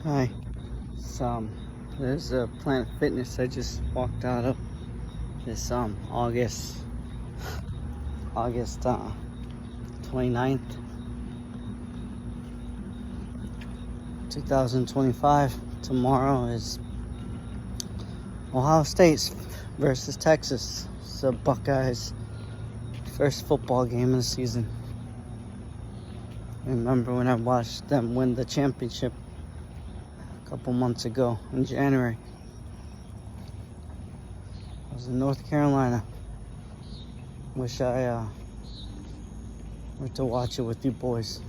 Hi. So, there's a Planet Fitness I just walked out of this August 29th, 2025. Tomorrow is Ohio State versus Texas. It's the Buckeyes' first football game of the season. I remember when I watched them win the championship a couple months ago in January. I was in North Carolina. Wish I were to watch it with you boys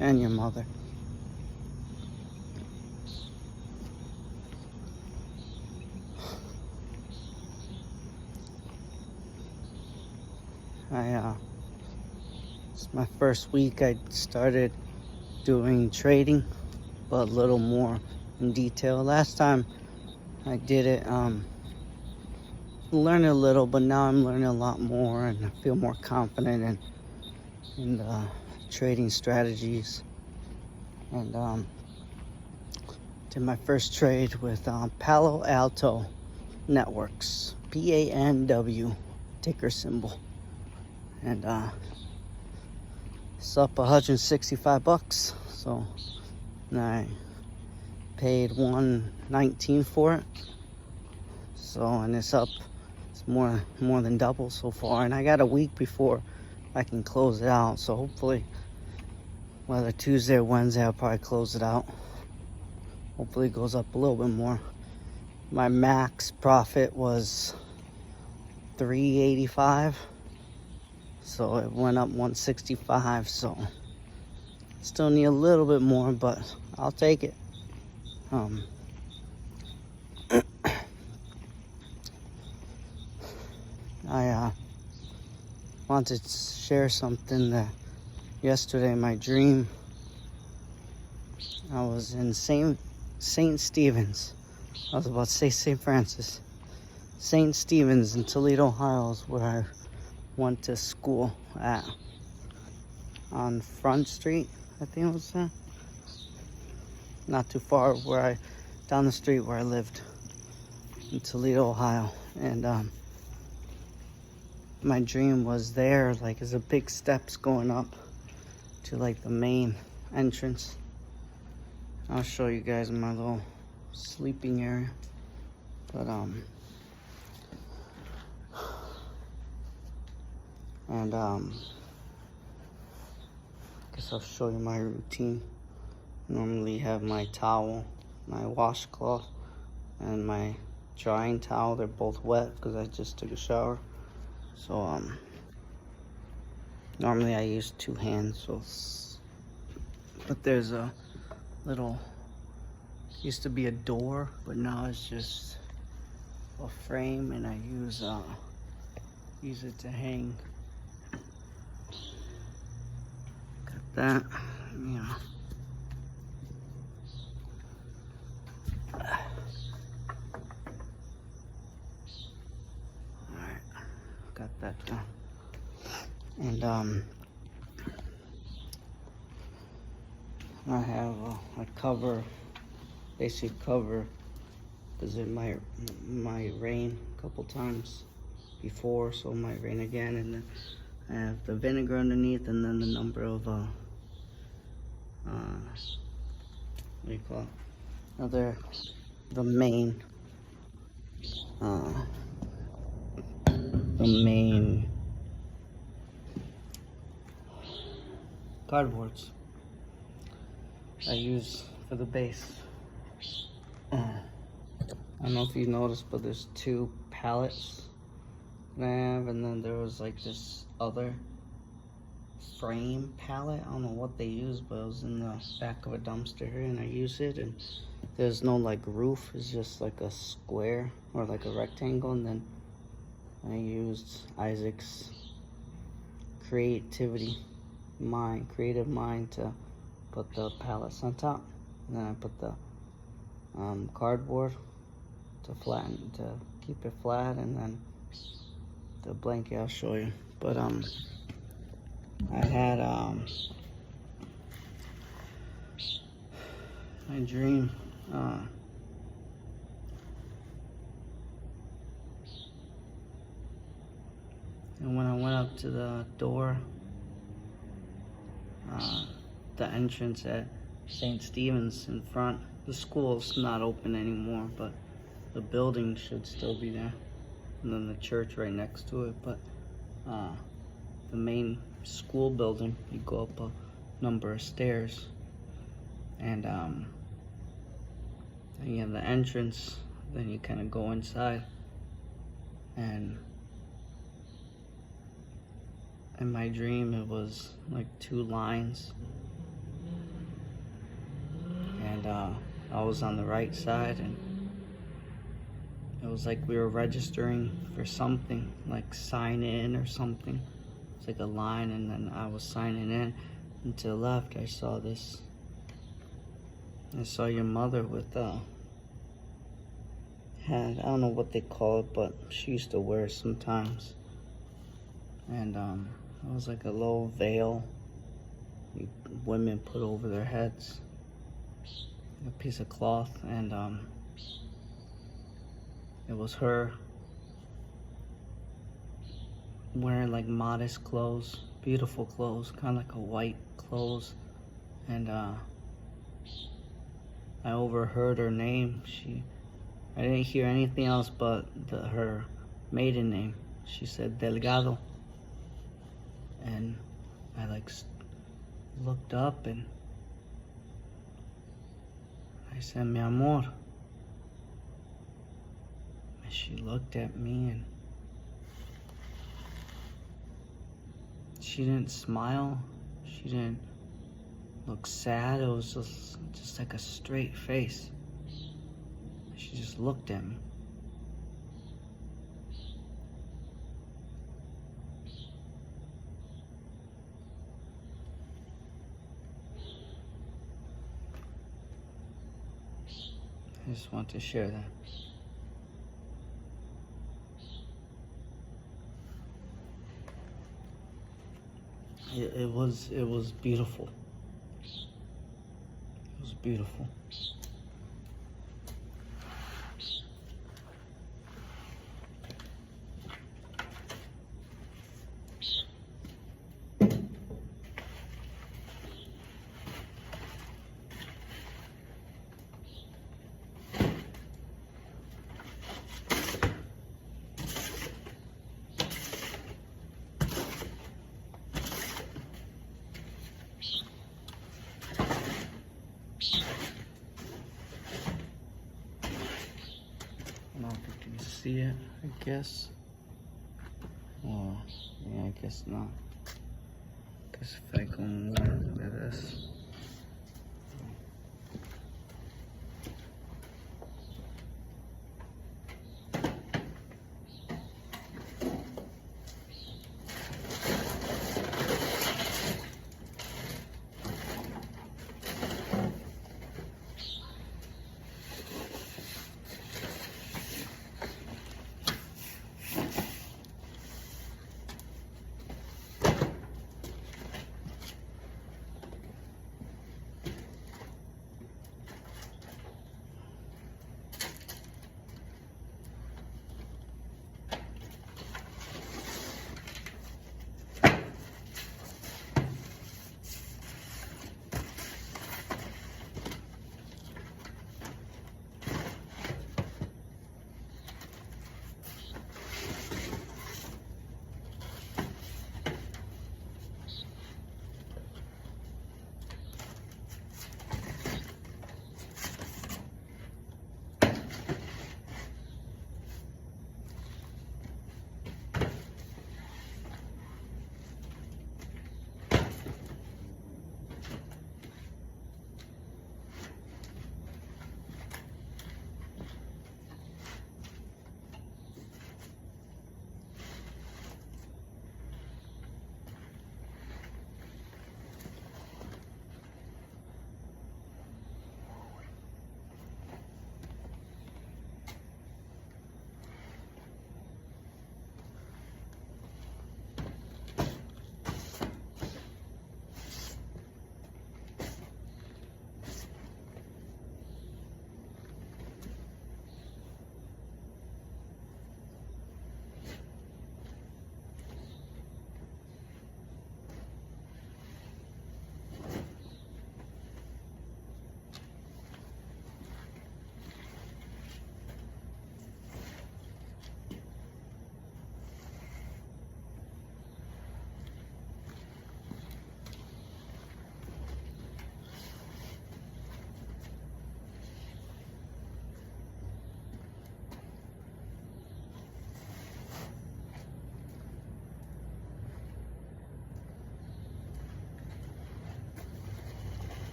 and your mother. It's my first week. I started doing trading, but a little more in detail. Last time I did it, learned a little, but now I'm learning a lot more, and I feel more confident in the trading strategies. And did my first trade with Palo Alto Networks, PANW, ticker symbol, and it's up $165. So I paid $119 for it. So, and it's up. It's more than double so far, and I got a week before I can close it out. So hopefully, whether Tuesday or Wednesday, I'll probably close it out. Hopefully, it goes up a little bit more. My max profit was $385, so it went up $165. So still need a little bit more, but I'll take it. I wanted to share something that yesterday, my dream, I was in St. Stephen's. I was about to say St. Francis. St. Stephen's in Toledo, Ohio is where I went to school at. On Front Street, I think it was there. Not too far down the street where I lived in Toledo, Ohio. And my dream was there, like, there's a big steps going up to like the main entrance. I'll show you guys my little sleeping area. But guess I'll show you my routine. Normally have my towel, my washcloth, and my drying towel. They're both wet because I just took a shower. So normally I use two hands. But there's a little, used to be a door, but now it's just a frame, and I use it to hang. Got that, yeah. Alright, got that done. And I have a cover, basic cover, because it might rain a couple times before, so it might rain again. And then I have the vinegar underneath, and then the number of what do you call it? The main cardboards I use for the base. I don't know if you noticed, but there's two pallets that I have, and then there was like this other frame pallet. I don't know what they use, but it was in the back of a dumpster here, and I use it, and there's no like roof. It's just like a square or like a rectangle, and then I used Isaac's creative mind to put the pallets on top, and then I put the cardboard to keep it flat, and then the blanket I'll show you. But I had my dream And when I went up to the door, the entrance at St. Stephen's in front, the school's not open anymore, but the building should still be there. And then the church right next to it. But the main school building, you go up a number of stairs. And you have the entrance, then you kind of go inside. And in my dream, it was like 2 lines. And I was on the right side, and it was like we were registering for something, like sign in or something. It's like a line, and then I was signing in. And to the left, I saw this. I saw your mother with hat. I don't know what they call it, but she used to wear it sometimes. And it was like a little veil women put over their heads, a piece of cloth, and it was her wearing like modest clothes, beautiful clothes, kind of like a white clothes. And I overheard her name. I didn't hear anything else but her maiden name. She said Delgado. And I like looked up and I said, mi amor. And she looked at me and she didn't smile. She didn't look sad. It was just like a straight face. She just looked at me. I just want to share that. It was beautiful. It was beautiful. I don't know if you can see it, I guess. Yeah, I guess not. Guess if I go more into this.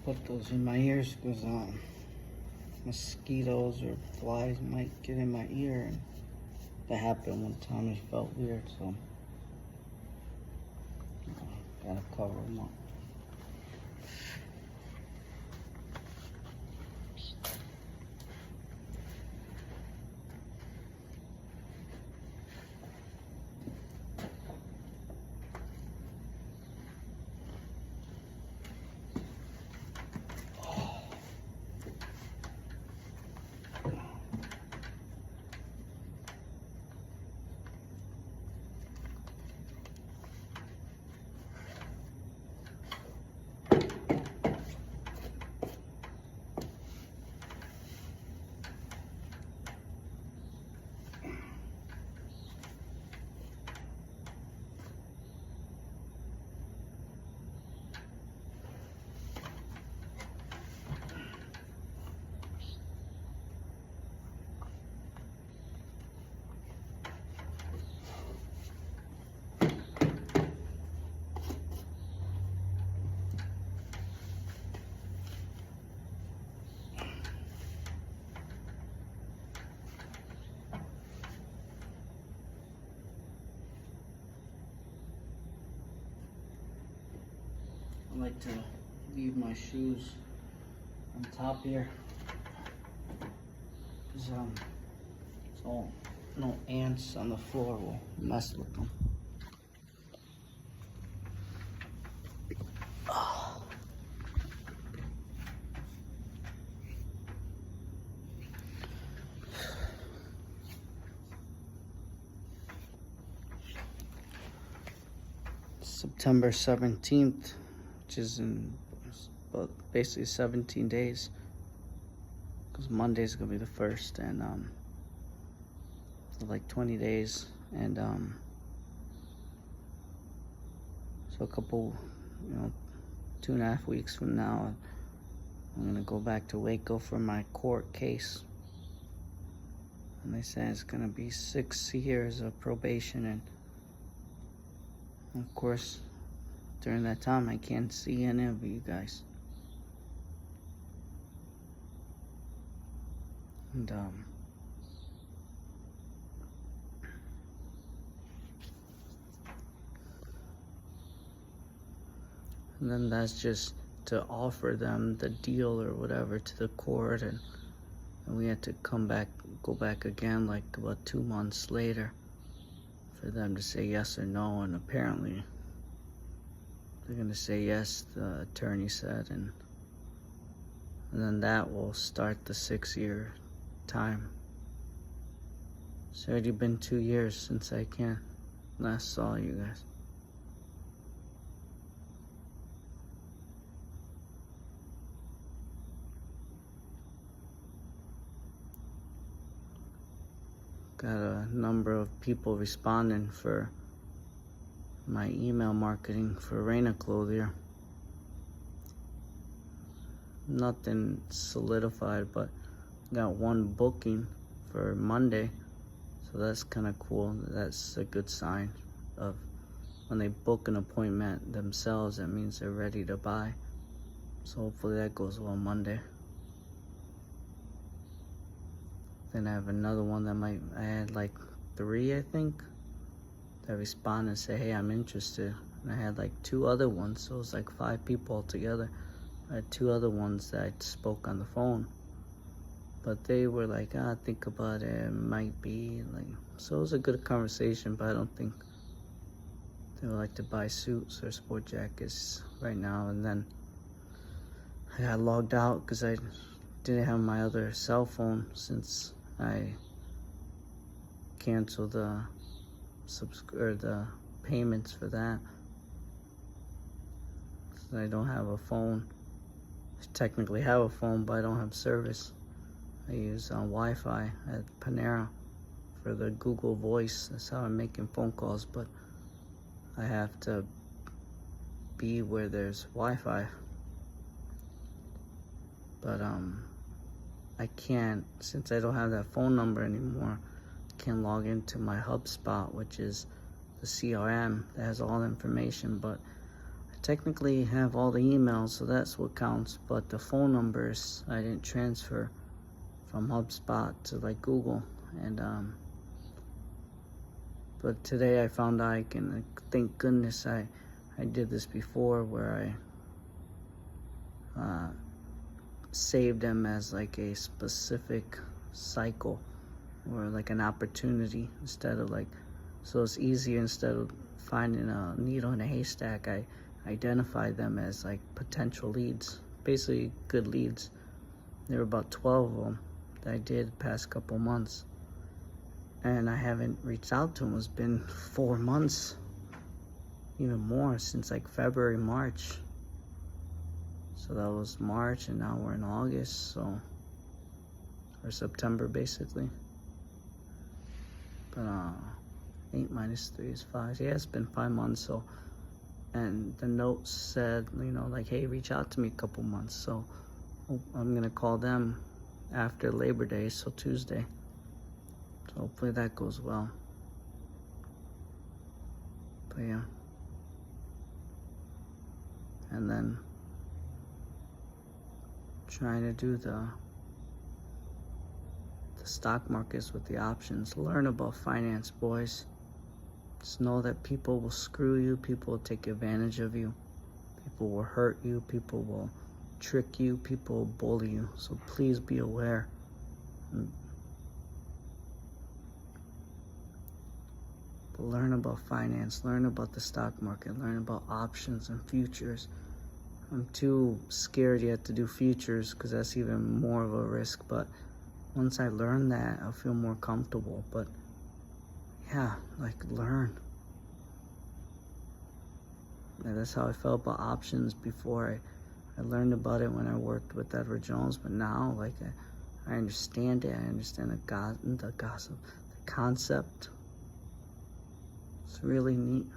put those in my ears because mosquitoes or flies might get in my ear. And that happened one time. It felt weird, so gotta cover them up. I like to leave my shoes on top here, because so no ants on the floor will mess with them. September 17th, which is in basically 17 days, because Monday's gonna be the first, and so like 20 days, and so a couple, 2.5 weeks from now, I'm gonna go back to Waco for my court case, and they say it's gonna be 6 years of probation, and of course during that time I can't see any of you guys. And then that's just to offer them the deal or whatever to the court, and we had to go back again like about 2 months later for them to say yes or no, and apparently they're gonna say yes, the attorney said, and then that will start the 6-year time. It's already been 2 years since I last saw you guys. Got a number of people responding for my email marketing for Reina Clothier. Nothing solidified, but got one booking for Monday, so that's kind of cool. That's a good sign of when they book an appointment themselves, that means they're ready to buy. So hopefully that goes well Monday. Then I have another one that I had like 3, I think, that respond and say, hey, I'm interested. And I had like 2 other ones, so it was like 5 people altogether. I had 2 other ones that I spoke on the phone, but they were like, think about it, it might be like, so it was a good conversation, but I don't think they would like to buy suits or sport jackets right now. And then I got logged out because I didn't have my other cell phone since I canceled the payments for that. So I don't have a phone. I technically have a phone, but I don't have service. I use Wi-Fi at Panera for the Google Voice. That's how I'm making phone calls, but I have to be where there's Wi-Fi. But I can't, since I don't have that phone number anymore, I can't log into my HubSpot, which is the CRM that has all the information, but I technically have all the emails, so that's what counts, but the phone numbers I didn't transfer from HubSpot to like Google. And but today I found I can, thank goodness I did this before, where I saved them as like a specific cycle or like an opportunity, instead of like, so it's easier. Instead of finding a needle in a haystack, I identify them as like potential leads, basically good leads. There were about 12 of them that I did the past couple months, and I haven't reached out to them. It's been 4 months, even more, since like February, March. So that was March, and now we're in August, so, or September basically. But 8 minus 3 is 5. Yeah, it's been 5 months. So, and the note said, like, hey, reach out to me a couple months. So I'm gonna call them after Labor Day, so Tuesday. So hopefully that goes well. But yeah. And then trying to do the stock markets with the options. Learn about finance, boys. Just know that people will screw you, people will take advantage of you, people will hurt you, people will trick you, people will bully you. So please be aware. But learn about finance, learn about the stock market, learn about options and futures. I'm too scared yet to do futures because that's even more of a risk, but once I learn that, I'll feel more comfortable. But yeah, like, learn. Yeah, that's how I felt about options before. I learned about it when I worked with Edward Jones, but now, like, I understand it. I understand the concept. It's really neat.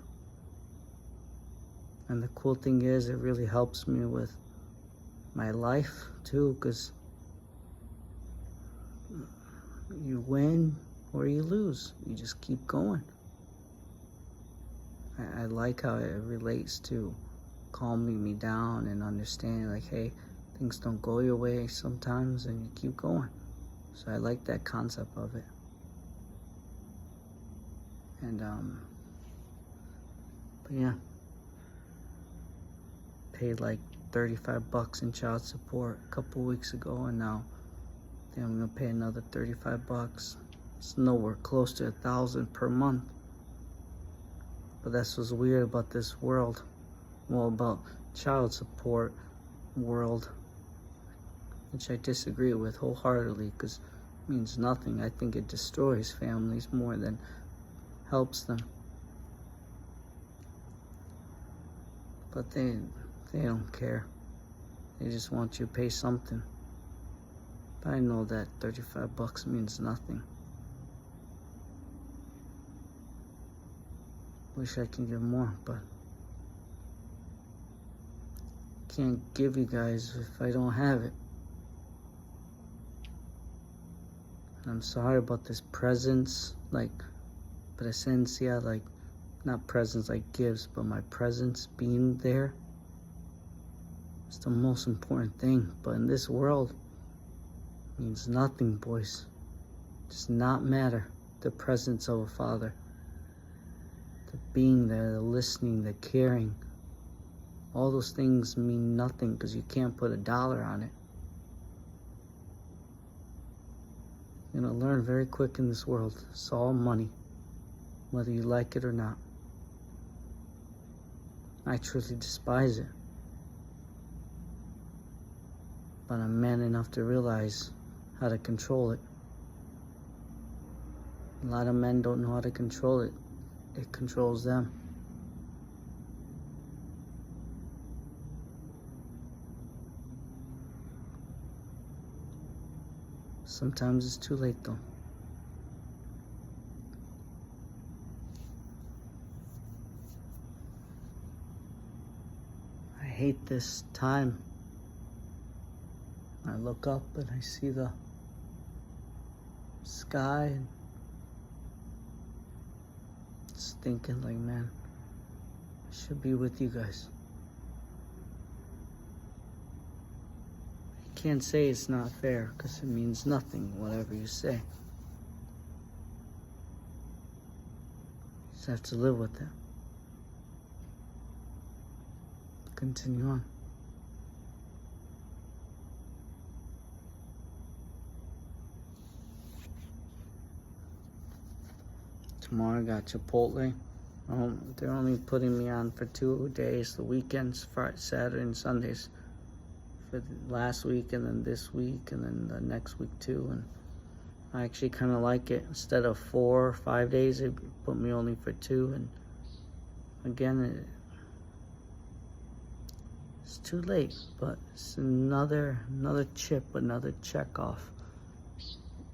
And the cool thing is, it really helps me with my life too, because you win or you lose. You just keep going. I like how it relates to calming me down and understanding, like, hey, things don't go your way sometimes and you keep going. So I like that concept of it. And but yeah, paid like $35 in child support a couple weeks ago, and now I think I'm gonna pay another $35. It's nowhere close to 1,000 per month. But that's what's weird about this world. Well, about child support world, which I disagree with wholeheartedly, because it means nothing. I think it destroys families more than helps them. But they don't care. They just want you to pay something. But I know that $35 means nothing. Wish I can give more, but can't give you guys if I don't have it. And I'm sorry about this presence, like presencia, like not presence like gifts, but my presence being there. It's the most important thing. But in this world, it means nothing, boys. It does not matter. The presence of a father, the being there, the listening, the caring. All those things mean nothing because you can't put a dollar on it. You're gonna learn very quick in this world. It's all money, whether you like it or not. I truly despise it. But I'm man enough to realize how to control it. A lot of men don't know how to control it. It controls them. Sometimes it's too late though. I hate this time. I look up and I see the sky and it's thinking like, man, I should be with you guys. can't say it's not fair because it means nothing, whatever you say. You just have to live with it. Continue on. Tomorrow I got Chipotle. They're only putting me on for 2 days, the weekends, Friday, Saturday, and Sundays. For the last week, and then this week, and then the next week too. And I actually kind of like it. Instead of 4 or 5 days, they put me only for 2. And again, it's too late, but it's another chip, another check off.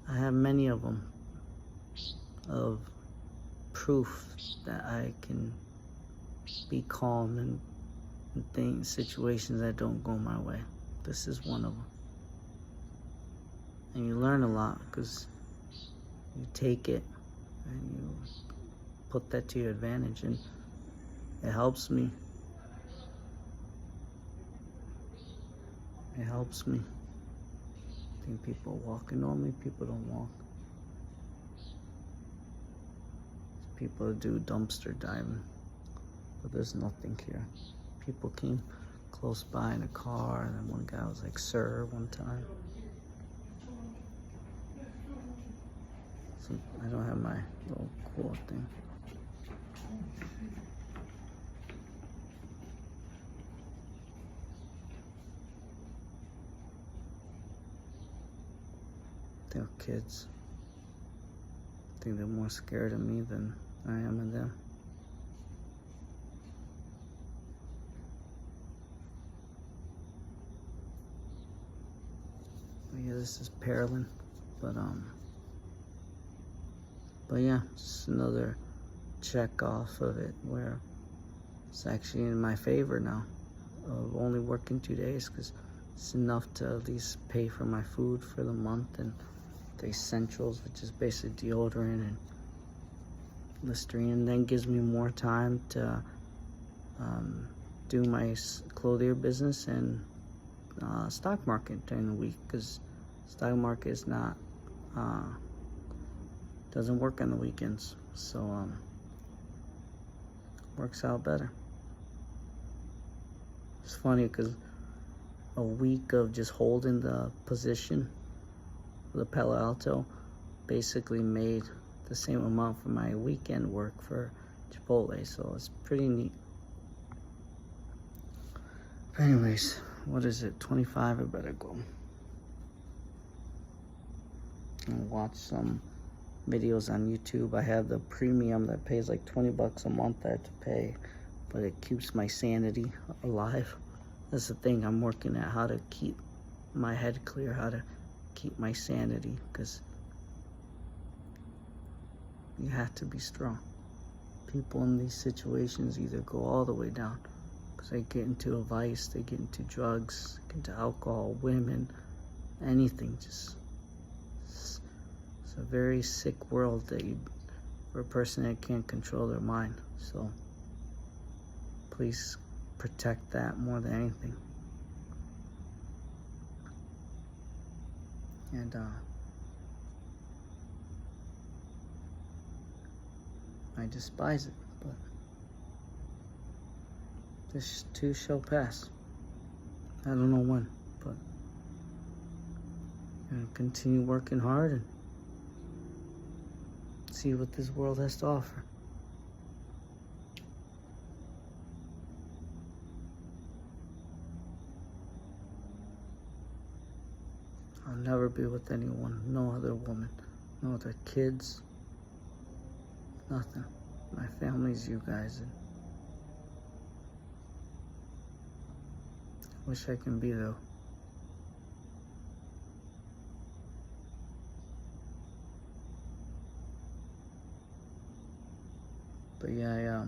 I have many of them of proof that I can be calm in situations that don't go my way. This is one of them. And you learn a lot because you take it and you put that to your advantage, and it helps me. It helps me. I think people are walking. Normally people don't walk. People that do dumpster diving, but there's nothing here. People came close by in a car, and then one guy was like, "Sir," one time. So I don't have my little cool thing. They're kids. I think they're more scared of me than I am of them. But yeah, this is Pearland. But yeah, just another check off of it where it's actually in my favor now of only working 2 days, because it's enough to at least pay for my food for the month and the essentials, which is basically deodorant and Listerine, and then gives me more time to do my clothier business and stock market during the week, because stock market is not doesn't work on the weekends, so works out better. It's funny because a week of just holding the position for the Palo Alto basically made the same amount for my weekend work for Chipotle, so it's pretty neat. But anyways, what is it, 25? I better go and watch some videos on YouTube. I have the premium that pays like 20 bucks a month I have to pay, but it keeps my sanity alive. That's the thing, I'm working at how to keep my head clear, how to keep my sanity, because you have to be strong. People in these situations either go all the way down because they get into a vice, they get into drugs, get into alcohol, women, anything. Just it's a very sick world for a person that can't control their mind. So please protect that more than anything. And I despise it, but this too shall pass. I don't know when, but I'm gonna continue working hard and see what this world has to offer. I'll never be with anyone, no other woman, no other kids, nothing. My family's you guys, and I wish I can be though. But yeah, I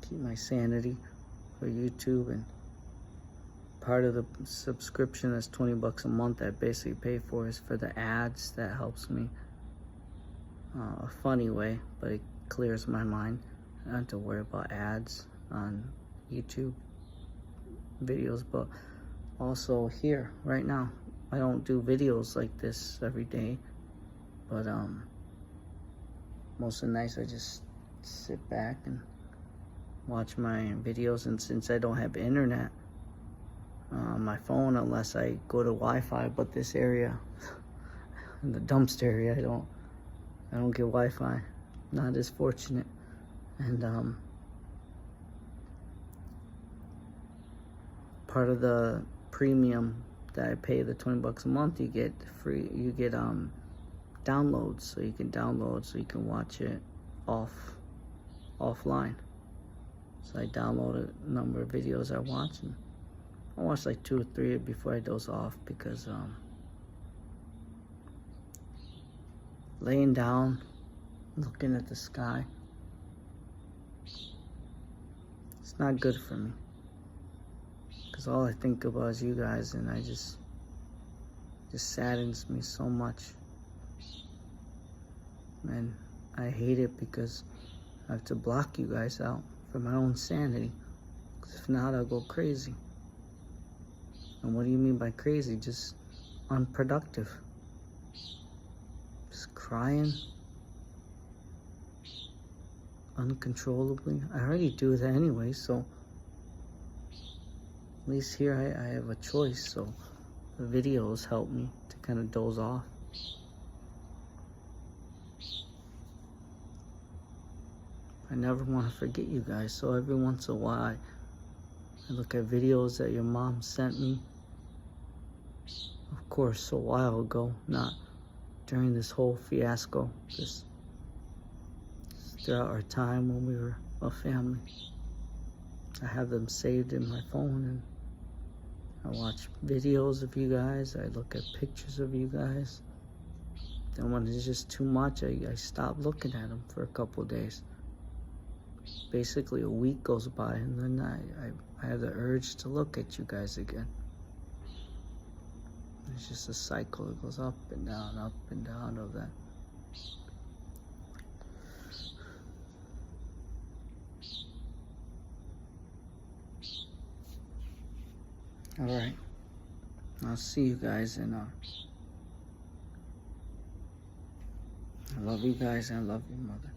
keep my sanity for YouTube, and part of the subscription that's 20 bucks a month I basically pay for is for the ads. That helps me a funny way, but it clears my mind. I don't have to worry about ads on YouTube. videos, but also here right now. I don't do videos like this every day, but most of the nights I just sit back and watch my videos. And since I don't have internet on my phone unless I go to Wi-Fi, but this area in the dumpster area, I don't get Wi-Fi. Not as fortunate. And part of the premium that I pay, the $20 a month, you get free. You get downloads, so you can download, so you can watch it offline. So I download a number of videos I watch, and I watch like 2 or 3 before I doze off, because laying down, looking at the sky, it's not good for me. Because all I think about is you guys, and I just saddens me so much. And I hate it because I have to block you guys out for my own sanity. Because if not, I'll go crazy. And what do you mean by crazy? Just unproductive. Just crying uncontrollably. I already do that anyway, so at least here I have a choice. So the videos help me to kind of doze off. I never want to forget you guys, so every once in a while I look at videos that your mom sent me. Of course, a while ago, not during this whole fiasco, just throughout our time when we were a family. I have them saved in my phone, and I watch videos of you guys. I look at pictures of you guys. Then when it's just too much, I stop looking at them for a couple of days. Basically a week goes by, and then I have the urge to look at you guys again. It's just a cycle. It goes up and down of that. Alright. I'll see you guys, and I love you guys, and I love your mother.